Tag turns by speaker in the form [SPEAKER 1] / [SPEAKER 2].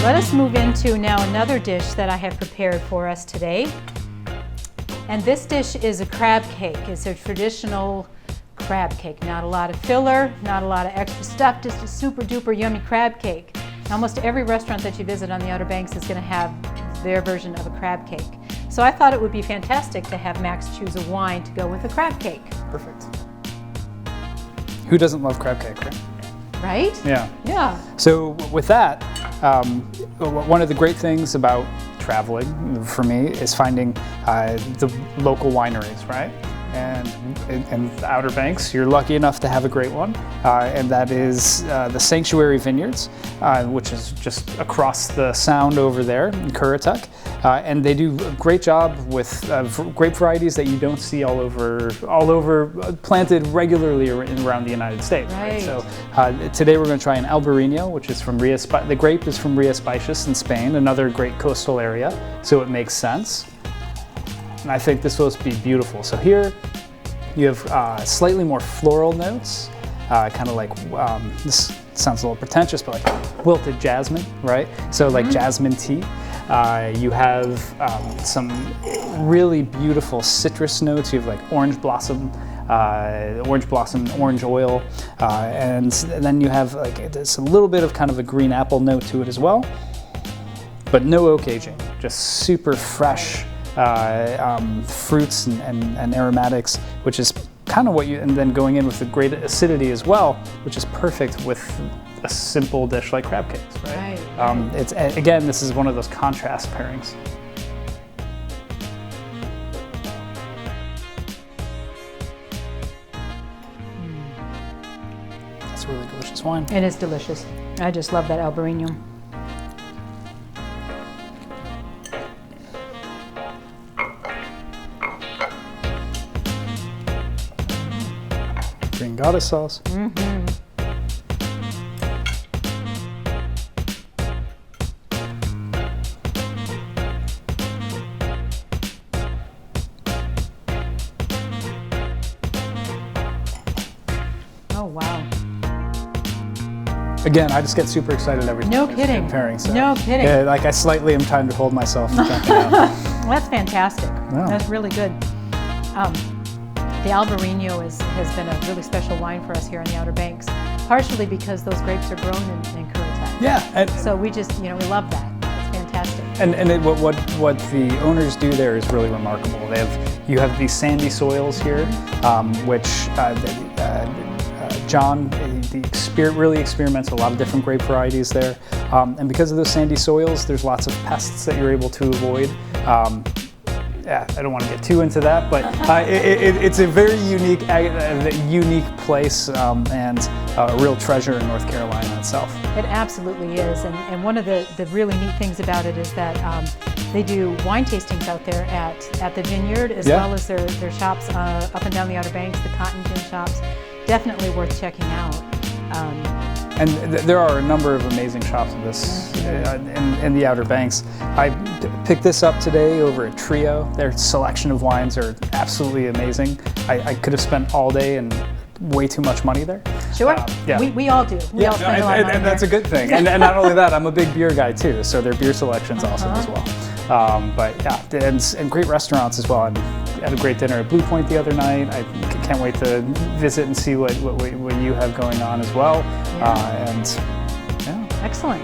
[SPEAKER 1] Let us move into now another dish that I have prepared for us today. And this dish is a crab cake. It's a traditional crab cake. Not a lot of filler, not a lot of extra stuff, just a super duper yummy crab cake. Almost every restaurant that you visit on the Outer Banks is going to have their version of a crab cake. So I thought it would be fantastic to have Max choose a wine to go with a crab cake.
[SPEAKER 2] Perfect. Who doesn't love crab cake, right?
[SPEAKER 1] Right?
[SPEAKER 2] Yeah.
[SPEAKER 1] Yeah.
[SPEAKER 2] So with that, one of the great things about traveling for me is finding the local wineries, right? And in the Outer Banks, you're lucky enough to have a great one, and that is the Sanctuary Vineyards, which is just across the Sound over there in Currituck. And they do a great job with grape varieties that you don't see all over planted regularly around the United States.
[SPEAKER 1] Right.
[SPEAKER 2] So today we're going to try an Albarino, which is from the grape is from Rías Baixas in Spain, another great coastal area, so it makes sense. And I think this will be beautiful. So here you have slightly more floral notes, kind of like, this sounds a little pretentious, but like wilted jasmine, right? So like jasmine tea. You have some really beautiful citrus notes. You have like orange blossom, orange oil, and then you have like there's a little bit of kind of a green apple note to it as well, but no oak aging, just super fresh fruits and aromatics, which is kind of what you, and then going in with the great acidity as well, which is perfect with a simple dish like crab cakes, right? It's, again, this is one of those contrast pairings. That's a really delicious wine.
[SPEAKER 1] It is delicious. I just love that Albarino.
[SPEAKER 2] Green goddess sauce.
[SPEAKER 1] Oh wow.
[SPEAKER 2] Again, I just get super excited every time.
[SPEAKER 1] No kidding.
[SPEAKER 2] Pairing, so.
[SPEAKER 1] No kidding.
[SPEAKER 2] Yeah, like I slightly am trying to hold myself from jumping out.
[SPEAKER 1] Well, that's fantastic.
[SPEAKER 2] Yeah.
[SPEAKER 1] That's really good. The Albarino has been a really special wine for us here on the Outer Banks, partially because those grapes are grown in Currituck.
[SPEAKER 2] Yeah. And
[SPEAKER 1] so we just, we love that. It's fantastic.
[SPEAKER 2] And what the owners do there is really remarkable. You have these sandy soils here, which John really experiments with a lot of different grape varieties there. And because of those sandy soils, there's lots of pests that you're able to avoid. Yeah, I don't want to get too into that, but it's a very unique place and a real treasure in North Carolina itself.
[SPEAKER 1] It absolutely is, and one of the really neat things about it is that they do wine tastings out there at the vineyard, as well as their shops up and down the Outer Banks, the cotton gin shops. Definitely worth checking out.
[SPEAKER 2] And there are a number of amazing shops in this in the Outer Banks. I picked this up today over at Trio. Their selection of wines are absolutely amazing. I could have spent all day and way too much money there.
[SPEAKER 1] Sure,
[SPEAKER 2] yeah.
[SPEAKER 1] We all do. We all spend a lot of money
[SPEAKER 2] and that's a good thing. And not only that, I'm a big beer guy too, so their beer selection's awesome as well. But yeah, and great restaurants as well. I had a great dinner at Blue Point the other night. I can't wait to visit and see what you have going on as well.
[SPEAKER 1] Yeah.
[SPEAKER 2] And yeah.
[SPEAKER 1] Excellent.